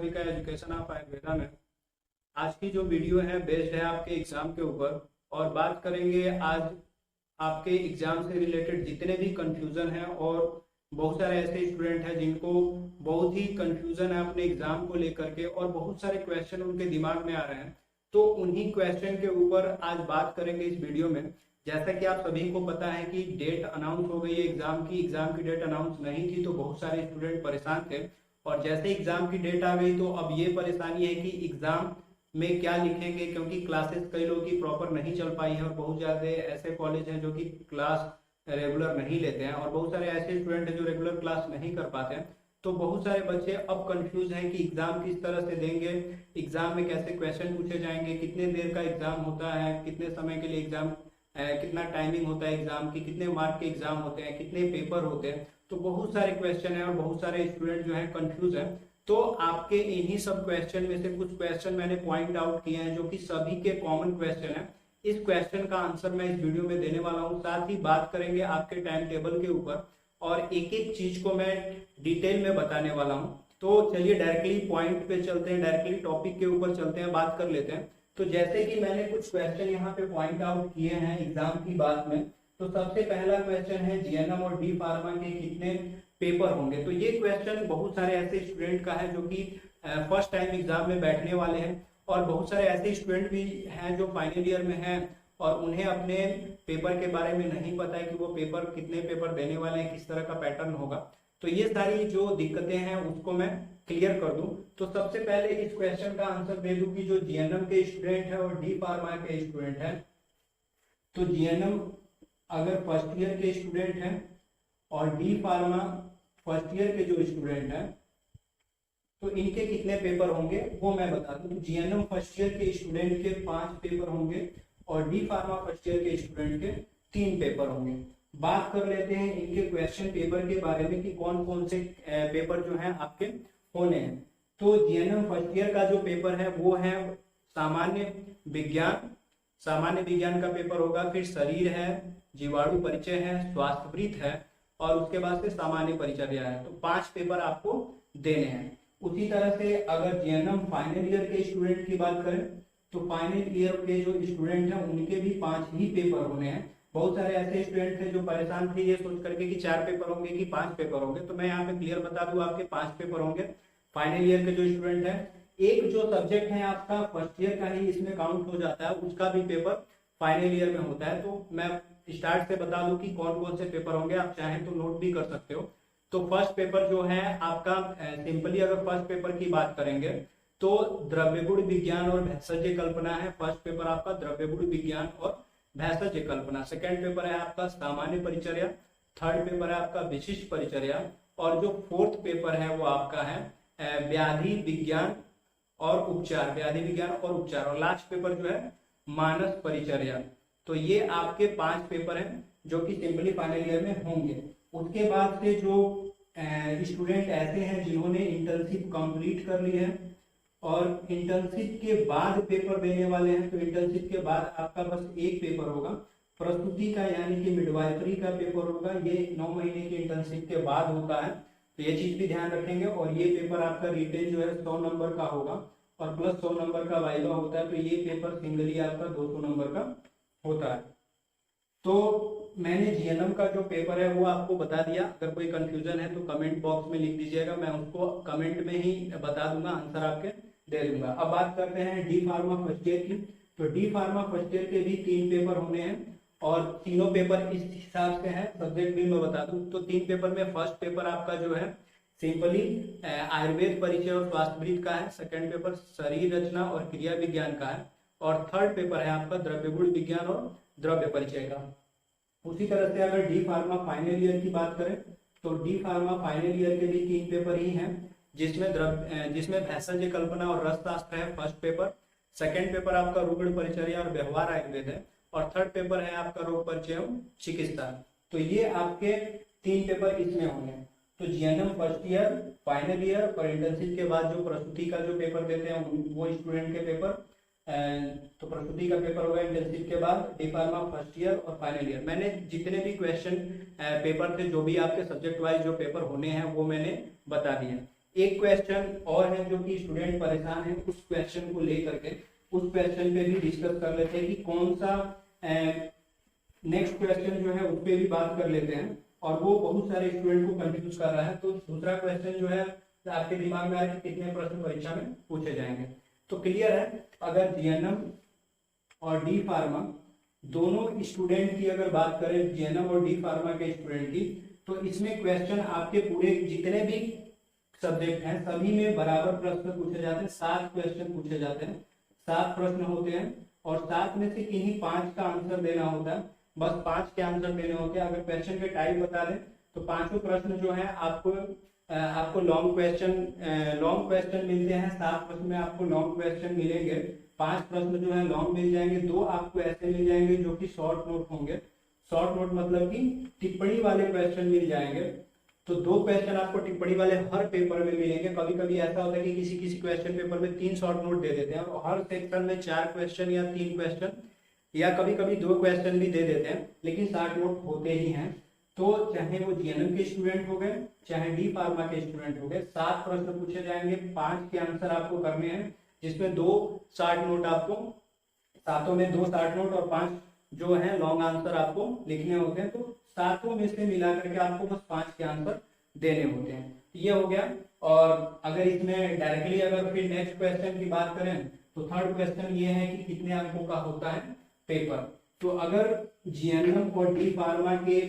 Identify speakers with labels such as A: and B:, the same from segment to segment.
A: सभी का education of Ayurveda में। आज की जो वीडियो है बेस्ड है आपके एग्जाम के ऊपर और बात करेंगे आज आपके एग्जाम से रिलेटेड जितने भी कंफ्यूजन है। और बहुत सारे ऐसे स्टूडेंट हैं जिनको बहुत ही कंफ्यूजन है अपने एग्जाम को लेकर के और बहुत सारे क्वेश्चन उनके दिमाग में आ रहे हैं, तो उन्हीं क्वेश्चन के ऊपर आज बात करेंगे इस वीडियो में। जैसा कि आप सभी को पता है कि डेट अनाउंस हो गई है एग्जाम की डेट अनाउंस नहीं थी, तो बहुत सारे स्टूडेंट परेशान थे। और जैसे एग्जाम की डेट आ गई तो अब ये परेशानी है कि एग्जाम में क्या लिखेंगे, क्योंकि क्लासेस कई लोगों की प्रॉपर नहीं चल पाई है और बहुत ज़्यादा ऐसे कॉलेज हैं जो कि क्लास रेगुलर नहीं लेते हैं और बहुत सारे ऐसे स्टूडेंट हैं जो रेगुलर क्लास नहीं कर पाते हैं। तो बहुत सारे बच्चे अब कंफ्यूज हैं कि एग्जाम किस तरह से देंगे, एग्जाम में कैसे क्वेश्चन पूछे जाएंगे, कितने देर का एग्जाम होता है, कितने समय के लिए एग्जाम, कितना टाइमिंग होता है एग्जाम की, कितने मार्क के एग्जाम होते हैं, कितने पेपर होते हैं। तो बहुत सारे क्वेश्चन है और बहुत सारे स्टूडेंट जो है कंफ्यूज है। तो आपके इन्हीं सब क्वेश्चन में से कुछ क्वेश्चन मैंने पॉइंट आउट किए हैं जो कि सभी के कॉमन क्वेश्चन है। इस क्वेश्चन का आंसर मैं इस वीडियो में देने वाला हूँ। साथ ही बात करेंगे आपके टाइम टेबल के ऊपर और एक एक चीज को मैं डिटेल में बताने वाला हूँ। तो चलिए डायरेक्टली पॉइंट पे चलते हैं, डायरेक्टली टॉपिक के ऊपर चलते हैं, बात कर लेते हैं। तो जैसे कि मैंने कुछ क्वेश्चन यहाँ पे पॉइंट आउट किए हैं एग्जाम की बात में। तो सबसे पहला क्वेश्चन है जीएनएम और डी फार्मा के कितने पेपर होंगे। तो ये क्वेश्चन बहुत सारे ऐसे स्टूडेंट का है जो कि फर्स्ट टाइम एग्जाम में बैठने वाले हैं और बहुत सारे ऐसे स्टूडेंट भी हैं जो फाइनल ईयर में हैं और उन्हें अपने पेपर के बारे में नहीं पता है कि वो पेपर कितने पेपर देने वाले हैं, किस तरह का पैटर्न होगा। तो ये सारी जो दिक्कतें हैं उसको मैं क्लियर कर दूं। तो सबसे पहले इस क्वेश्चन का आंसर दे दूं कि जो जीएनएम के स्टूडेंट है और डी फार्मा के स्टूडेंट है, तो जीएनएम अगर फर्स्ट ईयर के स्टूडेंट हैं और डी फार्मा फर्स्ट ईयर के जो स्टूडेंट हैं, तो इनके कितने पेपर होंगे वो मैं बता दूं। जीएनएम फर्स्ट ईयर के स्टूडेंट के 5 पेपर होंगे और डी फार्मा फर्स्ट ईयर के स्टूडेंट के 3 पेपर होंगे। बात कर लेते हैं इनके क्वेश्चन पेपर के बारे में कि कौन कौन से पेपर जो हैं आपके होने हैं। तो जीएनएम फर्स्ट ईयर का जो पेपर है वो है सामान्य विज्ञान, सामान्य विज्ञान का पेपर होगा, फिर शरीर है, जीवाणु परिचय है, स्वास्थ्यवृत्त है और उसके बाद से सामान्य परिचर्या है। तो 5 पेपर आपको देने हैं। उसी तरह से अगर जीएनएम फाइनल ईयर के स्टूडेंट की बात करें तो फाइनल ईयर के जो स्टूडेंट हैं उनके भी 5 ही पेपर होने हैं। बहुत सारे ऐसे स्टूडेंट थे जो परेशान थे ये सोच करके कि 4 पेपर होंगे कि 5 पेपर होंगे। तो मैं यहाँ पे क्लियर बता दूं आपके 5 पेपर होंगे फाइनल ईयर के जो स्टूडेंट है। एक जो सब्जेक्ट है आपका फर्स्ट ईयर का ही इसमें काउंट हो जाता है, उसका भी पेपर फाइनल ईयर में होता है। तो मैं स्टार्ट से बता दूं कि कौन कौन से पेपर होंगे, आप चाहें तो नोट भी कर सकते हो। तो फर्स्ट पेपर जो है आपका सिंपली अगर फर्स्ट पेपर की बात करेंगे तो द्रव्य गुण विज्ञान और भेषज कल्पना है। फर्स्ट पेपर आपका द्रव्य गुण विज्ञान और भेषज कल्पना। सेकंड पेपर है आपका सामान्य परिचर्या। थर्ड पेपर है आपका विशिष्ट परिचर्या और जो फोर्थ पेपर है वो आपका है व्याधि विज्ञान और उपचार, व्याधि विज्ञान और उपचार। और लास्ट पेपर जो है मानस परिचर्या। तो ये आपके 5 पेपर हैं जो कि सिंपली फाइनल ईयर में होंगे। उसके बाद से जो स्टूडेंट ऐसे हैं जिन्होंने इंटर्नशिप कंप्लीट कर ली है और इंटर्नशिप के बाद पेपर देने वाले हैं, तो इंटर्नशिप के बाद आपका बस एक पेपर होगा प्रस्तुति का, यानी कि मिडवाइफरी का पेपर होगा। ये 9 महीने की इंटर्नशिप के बाद होता है, तो ये चीज भी ध्यान रखेंगे। और ये पेपर आपका रिटेन जो है 100 नंबर का होगा और प्लस 100 नंबर का वाइवा होता है। तो ये पेपर सिंगली आपका 200 नंबर का होता है। तो मैंने जीएनएम का जो पेपर है वो आपको बता दिया। अगर कोई कंफ्यूजन है तो कमेंट बॉक्स में लिख दीजिएगा, मैं उसको कमेंट में ही बता दूंगा, आंसर आपके दे दूंगा। अब बात करते हैं डी फार्मा फर्स्ट ईयर की। तो डी फार्मा फर्स्ट ईयर के भी 3 पेपर होने हैं और तीनों पेपर इस हिसाब से हैं, सब्जेक्ट भी मैं बता दूं। तो 3 पेपर में फर्स्ट पेपर आपका जो है सिंपली आयुर्वेद परिचय और स्वास्थ्यवृत्त का है। सेकंड पेपर शरीर रचना और क्रिया विज्ञान का है और थर्ड पेपर है आपका द्रव्य गुण विज्ञान और द्रव्य परिचय का। उसी तरह से अगर डी फार्मा फाइनल ईयर की बात करें तो डी फार्मा फाइनल ईयर के भी 3 पेपर ही हैं, जिसमें भेषज कल्पना और रसशास्त्र है फर्स्ट पेपर। सेकंड पेपर आपका रुग्ण परिचर्या और व्यवहार आयुर्वेद है और थर्ड पेपर है आपका रोग परिचय और चिकित्सा। तो ये आपके 3 पेपर इसमें होंगे। तो GNM first year, final year और इंटर्नशिप के बाद जो प्रस्तुति का जो पेपर देते हैं वो स्टूडेंट के पेपर, तो प्रस्तुति का पेपर होगा इंटर्नशिप के बाद। डी फार्मा फर्स्ट ईयर और फाइनल ईयर। मैंने जितने भी क्वेश्चन पेपर थे, जो भी आपके सब्जेक्ट वाइज जो पेपर होने हैं वो मैंने बता दिए। एक क्वेश्चन और है जो कि स्टूडेंट परेशान है, उस क्वेश्चन को लेकर के उस क्वेश्चन पे भी डिस्कस कर लेते हैं कि कौन सा नेक्स्ट क्वेश्चन जो है उस पर भी बात कर लेते हैं, और वो बहुत सारे स्टूडेंट को कंफ्यूज कर रहा है। तो दूसरा क्वेश्चन जो है आपके दिमाग में आया कि कितने प्रश्न परीक्षा में पूछे जाएंगे। तो क्लियर है, अगर जीएनएम और डी फार्मा दोनों स्टूडेंट की अगर बात करें, जीएनएम और डी फार्मा के स्टूडेंट की, तो इसमें क्वेश्चन आपके पूरे जितने भी सब्जेक्ट हैं सभी में बराबर प्रश्न पूछे जाते हैं। 7 क्वेश्चन पूछे जाते हैं, 7 प्रश्न होते हैं, और 7 में से किन्हीं 5 का आंसर देना होता है। बस 5 के आंसर देने होते हैं। अगर क्वेश्चन के टाइप बता दें तो पांचों प्रश्न जो है आपको लॉन्ग क्वेश्चन मिलते हैं। 7 प्रश्न में आपको लॉन्ग क्वेश्चन मिलेंगे, 5 प्रश्न जो है लॉन्ग मिल जाएंगे, 2 आपको ऐसे मिल जाएंगे जो कि शॉर्ट नोट होंगे। शॉर्ट नोट मतलब कि टिप्पणी वाले क्वेश्चन मिल जाएंगे। तो 2 क्वेश्चन आपको टिप्पणी वाले हर पेपर में मिलेंगे। कभी कभी ऐसा होता है कि किसी क्वेश्चन पेपर में 3 शॉर्ट नोट दे देते हैं, और हर सेक्शन में 4 क्वेश्चन या 3 क्वेश्चन या कभी कभी 2 क्वेश्चन भी दे देते हैं, लेकिन शॉर्ट नोट होते ही हैं। तो चाहे वो जीएनएम के स्टूडेंट हो गए चाहे डी फार्मा के स्टूडेंट हो गए, 7 प्रश्न पूछे जाएंगे, 5 के आंसर आपको करने हैं, जिसमें 2 शॉर्ट नोट आपको, 7 में 2 शॉर्ट नोट और 5 जो है लॉन्ग आंसर आपको लिखने होते हैं। तो 7 में से मिला करके आपको बस 5 के आंसर देने होते हैं। ये हो गया। और अगर इसमें डायरेक्टली अगर फिर नेक्स्ट क्वेश्चन की बात करें तो थर्ड क्वेश्चन ये है कि कितने अंकों का होता है पेपर। तो अगर जीएनएम और डी फार्मा के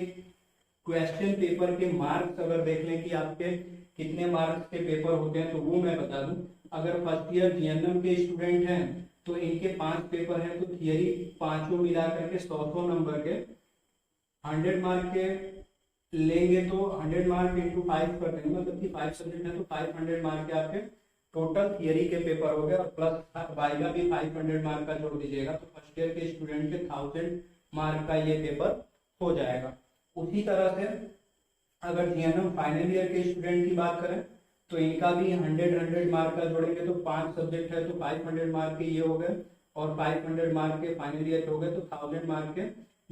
A: क्वेश्चन पेपर के मार्क्स अगर देख लें कि आपके कितने मार्क्स के पेपर होते हैं, तो वो मैं बता दूं। अगर फर्स्ट ईयर जीएनएम के स्टूडेंट हैं तो इनके 5 पेपर हैं, तो थियरी पांचों मिला करके 100 नंबर के 100 मार्क के लेंगे, तो 100 मार्क इंटू 5 कर देंगे, मतलब कि 5 सब्जेक्ट है तो 500 मार्क के आपके टोटल थियरी के पेपर हो गए, और प्लस वाइवा भी 500 मार्क का जोड़ दीजिएगा, तो फर्स्ट ईयर के स्टूडेंट के 1000 मार्क का ये पेपर हो जाएगा। उसी तरह से अगर जीएनएम फाइनल ईयर के स्टूडेंट की बात करें तो इनका भी 100 मार्क का जोड़ेंगे, तो 5 सब्जेक्ट है तो 500 मार्क के ये हो गए, और 500 मार्क के फाइनल ईयर हो गए, तो 1000 मार्क के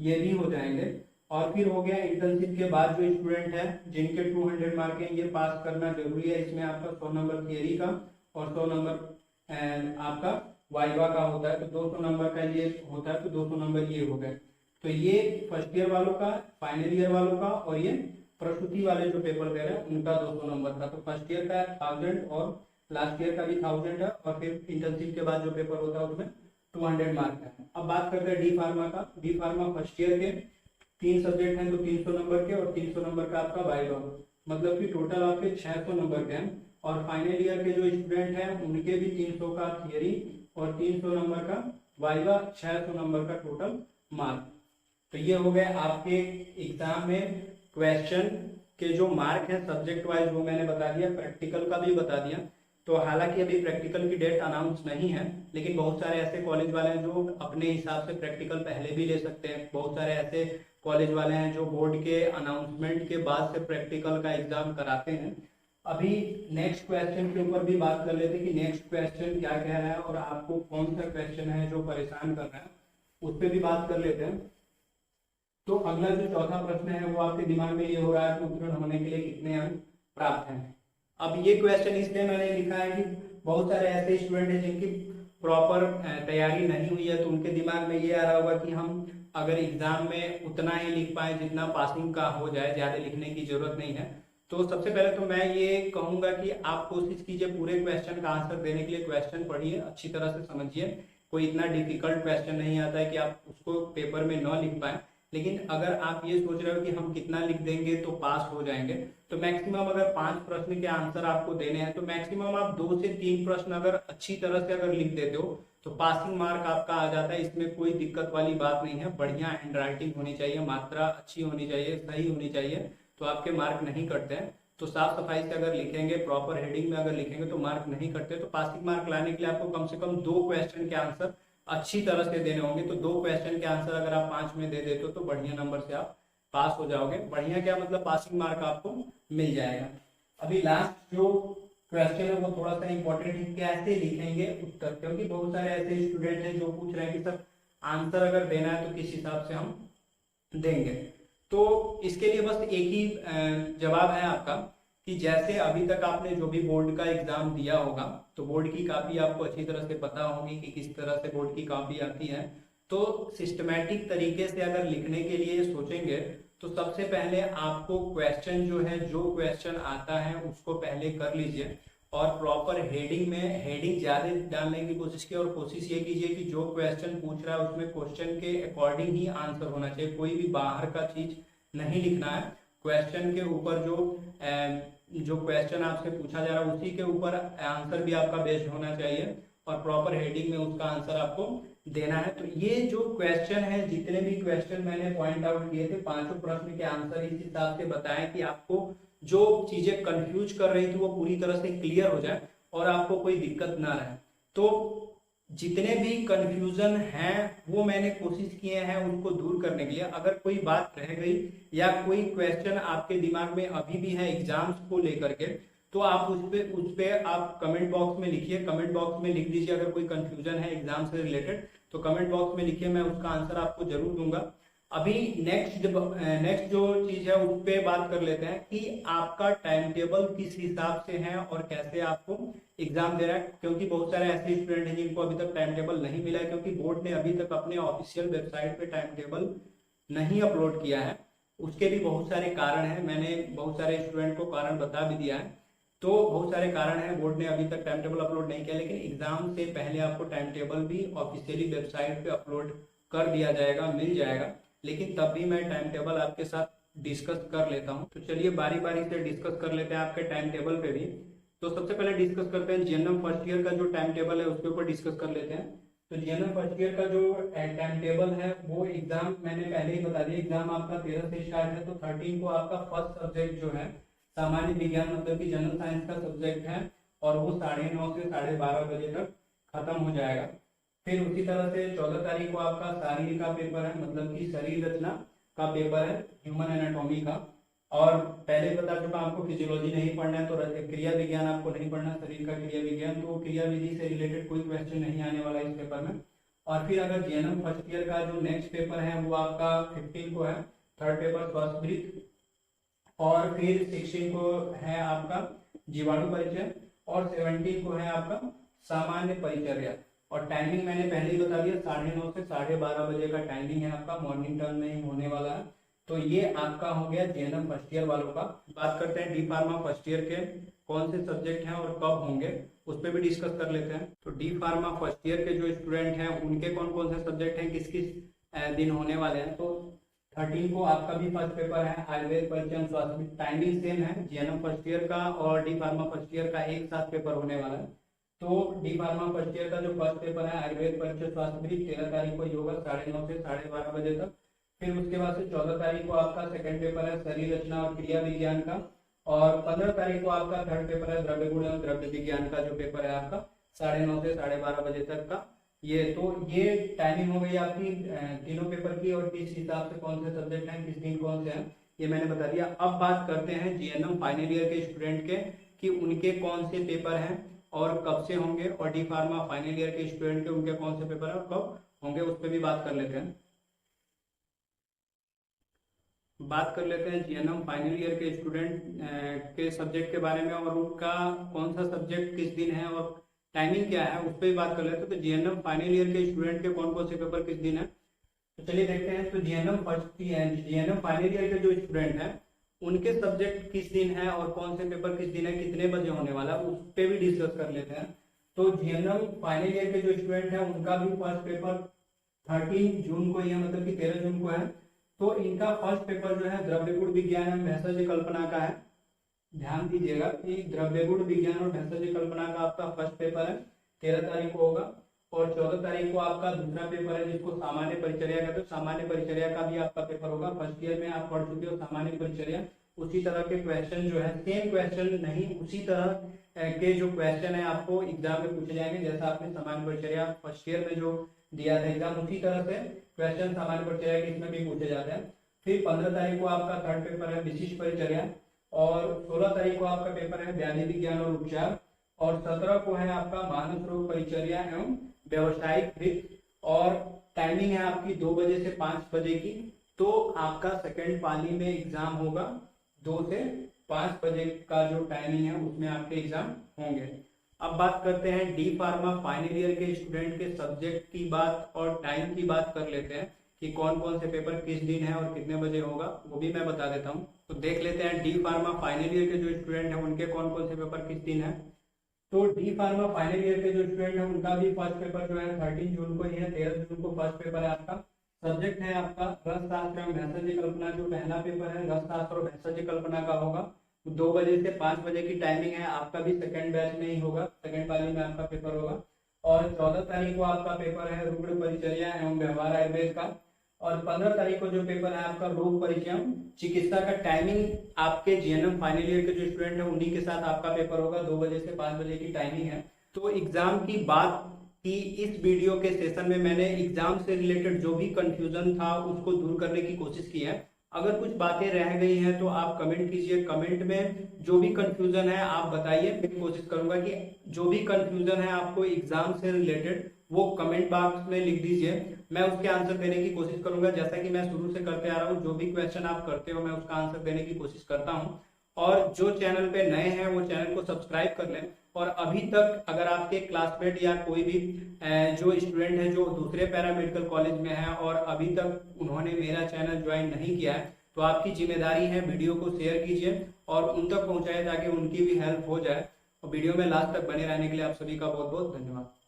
A: ये भी हो जाएंगे। और फिर हो गया इंटर्नशिप के बाद जो स्टूडेंट है जिनके 200 मार्क है, ये पास करना जरूरी है। इसमें आपका 100 नंबर थियरी का और 100 नंबर आपका वाइवा का होता है, तो 200 नंबर का ये होता है, तो 200 नंबर ये हो गए। तो ये फर्स्ट ईयर वालों का, फाइनल ईयर वालों का, और ये प्रस्तुति वाले जो पेपर दे रहे हैं उनका 200 नंबर का। तो फर्स्ट ईयर का 1000 और लास्ट ईयर का भी 1000 है, और फिर इंटर्नशिप के बाद जो पेपर होता है उसमें 200 मार्क है। अब बात करते हैं डी फार्मा का। डी फार्मा फर्स्ट ईयर के 3 सब्जेक्ट हैं, तो 300 नंबर के, और 300 नंबर का आपका वाइवा, मतलब कि टोटल आपके 600 नंबर के हैं। और फाइनल ईयर के जो स्टूडेंट हैं उनके भी 300 का थियरी और 300 नंबर का वाइवा, 600 नंबर का टोटल मार्क। तो ये हो गए आपके एग्जाम में क्वेश्चन के जो मार्क हैं सब्जेक्ट वाइज, वो मैंने बता दिया, प्रैक्टिकल का भी बता दिया। तो हालांकि अभी प्रैक्टिकल की डेट अनाउंस नहीं है, लेकिन बहुत सारे ऐसे कॉलेज वाले हैं जो अपने हिसाब से प्रैक्टिकल पहले भी ले सकते हैं। बहुत सारे ऐसे कॉलेज वाले हैं जो बोर्ड के अनाउंसमेंट के बाद से प्रैक्टिकल का एग्जाम कराते हैं। अभी नेक्स्ट क्वेश्चन के ऊपर भी बात कर लेते हैं कि नेक्स्ट क्वेश्चन क्या कह रहा है और आपको कौन सा क्वेश्चन है जो परेशान कर रहा है, उस पर भी बात कर लेते हैं। तो अगला जो चौथा प्रश्न है वो आपके दिमाग में ये हो रहा है कि उत्तीर्ण होने के लिए कितने अंक प्राप्त हैं। अब ये क्वेश्चन इसलिए मैंने लिखा है कि बहुत सारे ऐसे स्टूडेंट हैं जिनकी प्रॉपर तैयारी नहीं हुई है, तो उनके दिमाग में ये आ रहा होगा कि हम अगर एग्जाम में उतना ही लिख पाए जितना पासिंग का हो जाए, ज्यादा लिखने की जरूरत नहीं है। तो सबसे पहले तो मैं ये कहूंगा कि आप कोशिश कीजिए पूरे क्वेश्चन का आंसर देने के लिए क्वेश्चन पढ़िए, अच्छी तरह से समझिए। कोई इतना डिफिकल्ट क्वेश्चन नहीं आता है कि आप उसको पेपर में न लिख पाए, लेकिन अगर आप ये सोच रहे हो कि हम कितना लिख देंगे तो पास हो जाएंगे, तो मैक्सिमम अगर 5 प्रश्न के आंसर आपको देने हैं तो मैक्सिमम आप 2 से 3 प्रश्न अगर अच्छी तरह से अगर लिख देते हो तो पासिंग मार्क आपका आ जाता है। इसमें कोई दिक्कत वाली बात नहीं है। बढ़िया हैंड राइटिंग होनी चाहिए, मात्रा अच्छी होनी चाहिए, सही होनी चाहिए, तो आपके मार्क नहीं कटते हैं। तो साफ सफाई से अगर लिखेंगे, प्रॉपर हेडिंग में अगर लिखेंगे तो मार्क नहीं कटते। तो पासिंग मार्क लाने के लिए आपको कम से कम 2 क्वेश्चन के आंसर अच्छी तरह से देने होंगे। तो 2 क्वेश्चन के आंसर अगर आप 5 में दे देते हो तो बढ़िया नंबर से आप पास हो जाओगे। बढ़िया क्या मतलब पासिंग मार्क आपको मिल जाएगा। अभी लास्ट जो क्वेश्चन है वो थोड़ा सा इंपॉर्टेंट है, कैसे लिखेंगे उत्तर, क्योंकि बहुत सारे ऐसे स्टूडेंट हैं जो पूछ रहे हैं कि सर आंसर अगर देना है तो किस हिसाब से हम देंगे। तो इसके लिए बस एक ही जवाब है आपका कि जैसे अभी तक आपने जो भी बोर्ड का एग्जाम दिया होगा, तो बोर्ड की कॉपी आपको अच्छी तरह से पता होगी कि किस तरह से बोर्ड की कॉपी आती है। तो सिस्टमैटिक तरीके से अगर लिखने के लिए सोचेंगे तो सबसे पहले आपको क्वेश्चन जो है, जो क्वेश्चन आता है उसको पहले कर लीजिए और प्रॉपर हेडिंग में हेडिंग ज्यादा डालने की कोशिश कीजिए और कोशिश ये कीजिए कि जो क्वेश्चन पूछ रहा है उसमें क्वेश्चन के अकॉर्डिंग ही आंसर होना चाहिए, कोई भी बाहर का चीज नहीं लिखना है। क्वेश्चन के ऊपर जो क्वेश्चन आपसे पूछा जा रहा है उसी के ऊपर आंसर भी आपका बेस्ड होना चाहिए और प्रॉपर हेडिंग में उसका आंसर आपको देना है। तो ये जो क्वेश्चन है, जितने भी क्वेश्चन मैंने पॉइंट आउट किए थे, पांचों प्रश्न के आंसर इस हिसाब से बताएं कि आपको जो चीजें कंफ्यूज कर रही थी वो पूरी तरह से क्लियर हो जाए और आपको कोई दिक्कत ना रहे। तो जितने भी कंफ्यूजन हैं वो मैंने कोशिश किए हैं उसको दूर करने के लिए। अगर कोई बात रह गई या कोई क्वेश्चन आपके दिमाग में अभी भी है एग्जाम्स को लेकर के, तो आप उस पे आप कमेंट बॉक्स में लिखिए, कमेंट बॉक्स में लिख दीजिए। अगर कोई कंफ्यूजन है एग्जाम से रिलेटेड तो कमेंट बॉक्स में लिखिए, मैं उसका आंसर आपको जरूर दूंगा। अभी नेक्स्ट जो चीज है उस पे बात कर लेते हैं कि आपका टाइम टेबल किस हिसाब से है और कैसे आपको एग्जाम दे रहा है, क्योंकि बहुत सारे ऐसे स्टूडेंट हैं जिनको अभी तक टाइम टेबल नहीं मिला है, क्योंकि बोर्ड ने अभी तक अपने ऑफिशियल वेबसाइट पे टाइम टेबल नहीं अपलोड किया है। उसके भी बहुत सारे कारण हैं, मैंने बहुत सारे स्टूडेंट को कारण बता भी दिया है। तो बहुत सारे कारण हैं, बोर्ड ने अभी तक टाइम टेबल अपलोड नहीं किया, लेकिन एग्जाम से पहले आपको टाइम टेबल भी ऑफिशियली वेबसाइट पे अपलोड कर दिया जाएगा, मिल जाएगा। लेकिन तब भी मैं टाइम टेबल आपके साथ डिस्कस कर लेता हूं। तो चलिए बारी बारी से डिस्कस कर लेते हैं आपके टाइम टेबल पे भी। तो सबसे पहले डिस्कस करते हैं जीएनएम फर्स्ट ईयर का जो टाइम टेबल है उसके ऊपर डिस्कस कर लेते हैं। तो जीएनएम फर्स्ट ईयर का जो टाइम टेबल है वो एग्जाम मैंने पहले ही बता दिया, एग्जाम आपका 13 से स्टार्ट है। तो 13 को आपका फर्स्ट सब्जेक्ट जो है सामान्य विज्ञान मतलब कि जनरल साइंस का सब्जेक्ट है और वो 9:30 से 12:30 बजे तक खत्म हो जाएगा। फिर उसी तरह से 14 तारीख को आपका शारीरिक का पेपर है, मतलब कि शरीर रचना का पेपर है, ह्यूमन एनाटॉमी का। और पहले बता चुका आपको फिजियोलॉजी नहीं पढ़ना है, तो क्रिया विज्ञान आपको नहीं पढ़ना, शरीर का क्रिया विज्ञान, तो क्रिया विधि से रिलेटेड कोई क्वेश्चन नहीं आने वाला इस पेपर में। और फिर अगर जीएनएम फर्स्ट ईयर का जो नेक्स्ट पेपर है वो आपका 15 को है, थर्ड पेपर स्वास्थ्य। और फिर 16 को है आपका जीवाणु परिचय और 17 को है आपका सामान्य परिचर्या। और टाइमिंग मैंने पहले ही बता दिया, 9:30 से 12:30 बजे का टाइमिंग है आपका, मॉर्निंग टर्म में ही होने वाला है। तो ये आपका हो गया जीएनएम फर्स्ट ईयर वालों का। बात करते हैं डी फार्मा फर्स्ट ईयर के कौन से सब्जेक्ट हैं और कब होंगे, उस पर भी डिस्कस कर लेते हैं। तो डी फार्मा फर्स्ट ईयर के जो स्टूडेंट हैं उनके कौन कौन से सब्जेक्ट हैं, किस किस दिन होने वाले हैं। तो 13 को आपका भी फर्स्ट पेपर है आयुर्वेद परिचय स्वास्थ्य, टाइमिंग सेम है, जीएनएम फर्स्ट ईयर का और डी फार्मा फर्स्ट ईयर का एक साथ पेपर होने वाला है। तो डी फार्मा फर्स्ट ईयर का जो फर्स्ट पेपर है आयुर्वेद परिचय स्वास्थ्य 13 तारीख को होगा 9:30 से 12:30 बजे तक। फिर उसके बाद से 14 तारीख को आपका सेकंड पेपर है शरीर रचना और क्रिया विज्ञान का। और 15 तारीख को आपका थर्ड पेपर है द्रव्य गुण और द्रव्य विज्ञान का जो पेपर है आपका 9:30 से 12:30 बजे तक का। ये टाइमिंग हो गई आपकी तीनों पेपर की, और किस हिसाब से कौन से सब्जेक्ट हैं, किस दिन कौन से हैं, ये मैंने बता दिया। अब बात करते हैं जीएनएम फाइनल ईयर के स्टूडेंट के कि उनके कौन से पेपर हैं और कब से होंगे, और डी फार्मा फाइनल ईयर के स्टूडेंट के उनके कौन से पेपर हैं और कब होंगे, उस पर भी बात कर लेते हैं। बात कर लेते हैं जीएनएम फाइनल ईयर के स्टूडेंट के सब्जेक्ट के बारे में और उनका कौन सा सब्जेक्ट किस दिन है और टाइमिंग क्या है, उस पर भी बात कर लेते हैं। तो जीएनएम फाइनल ईयर के स्टूडेंट के कौन कौन से पेपर किस दिन है, तो चलिए देखते हैं। तो जीएनएम फाइनल ईयर के जो स्टूडेंट हैं उनके सब्जेक्ट किस दिन है और कौन से पेपर किस दिन है, कितने बजे होने वाला है, उस पर भी डिस्कस कर लेते हैं। तो जीएनएम फाइनल ईयर के जो स्टूडेंट है उनका भी फर्स्ट पेपर 13 जून को ही है, मतलब कि 13 जून को है। तो इनका फर्स्ट पेपर जो है द्रव्य गुण विज्ञान एवं भेषज कल्पना का है। ध्यान दीजिएगा कि द्रव्य गुण विज्ञान और भेषज कल्पना का आपका फर्स्ट पेपर है, 13 तारीख को होगा। और 14 तारीख को आपका दूसरा पेपर है जिसको सामान्य परिचर्या कहते हैं। सामान्य परिचर्या का भी आपका पेपर होगा, फर्स्ट ईयर में आप पढ़ चुके हो सामान्य परिचर्या। उसी तरह के क्वेश्चन जो है, सेम क्वेश्चन नहीं, उसी तरह के जो क्वेश्चन है आपको एग्जाम में पूछे जाएंगे, जैसा आपने सामान्य परिचर्या फर्स्ट ईयर में जो दिया था एग्जाम, उसी तरह से क्वेश्चन सामान्य परिचर्या के इसमें भी पूछे जाते हैं। फिर 15 तारीख को आपका थर्ड पेपर है विशिष्ट परिचर्या, और 16 तारीख को आपका पेपर है व्याधि विज्ञान और उपचार, और 17 को है आपका मानस रोग परिचर्या एवं व्यवसायिक वित्त। और टाइमिंग है आपकी 2 बजे से 5 बजे की। तो आपका सेकेंड पाली में एग्जाम होगा 2 से 5 बजे का जो टाइमिंग है उसमें आपके एग्जाम होंगे। अब बात करते हैं डी फार्मा फाइनल ईयर के स्टूडेंट के सब्जेक्ट की बात और टाइम की बात कर लेते हैं कि कौन कौन से पेपर किस दिन है और कितने बजे होगा, वो भी मैं बता देता हूँ। तो देख लेते हैं डी फार्मा फाइनल ईयर के जो स्टूडेंट हैं उनके कौन कौन से पेपर किस दिन है। तो डी फार्मा फाइनल ईयर के जो स्टूडेंट है उनका भी फर्स्ट पेपर जो है 13 जून को ही है, 13 जून को फर्स्ट पेपर है आपका। सब्जेक्ट है आपका रसशास्त्र एवं भेषज कल्पना। जो पहला पेपर है रसशास्त्र और भेषज कल्पना का होगा, 2 बजे से 5 बजे की टाइमिंग है। आपका भी सेकंड बैच में ही होगा, सेकंड पाली में आपका पेपर होगा। और 14 तारीख को आपका पेपर है रुग्ण परिचर्या एवं व्यवहार आयुर्वेद का। और 15 तारीख को जो पेपर है आपका रोग परिचय चिकित्सा का। टाइमिंग आपके जीएनएम फाइनल ईयर के जो स्टूडेंट है उन्हीं के साथ आपका पेपर होगा, 2 बजे से 5 बजे की टाइमिंग है। तो एग्जाम की बात की इस वीडियो के सेशन में मैंने एग्जाम से रिलेटेड जो भी कंफ्यूजन था उसको दूर करने की कोशिश की है। अगर कुछ बातें रह गई हैं तो आप कमेंट कीजिए, कमेंट में जो भी कंफ्यूजन है आप बताइए। मैं कोशिश करूंगा कि जो भी कंफ्यूजन है आपको एग्जाम से रिलेटेड वो कमेंट बॉक्स में लिख दीजिए, मैं उसके आंसर देने की कोशिश करूंगा। जैसा कि मैं शुरू से करते आ रहा हूँ, जो भी क्वेश्चन आप करते हो मैं उसका आंसर देने की कोशिश करता हूँ। और जो चैनल पे नए हैं वो चैनल को सब्सक्राइब कर लें। और अभी तक अगर आपके क्लासमेट या कोई भी जो स्टूडेंट है जो दूसरे पैरामेडिकल कॉलेज में है और अभी तक उन्होंने मेरा चैनल ज्वाइन नहीं किया है, तो आपकी जिम्मेदारी है वीडियो को शेयर कीजिए और उन तक पहुंचाए ताकि उनकी भी हेल्प हो जाए। और वीडियो में लास्ट तक बने रहने के लिए आप सभी का बहुत बहुत धन्यवाद।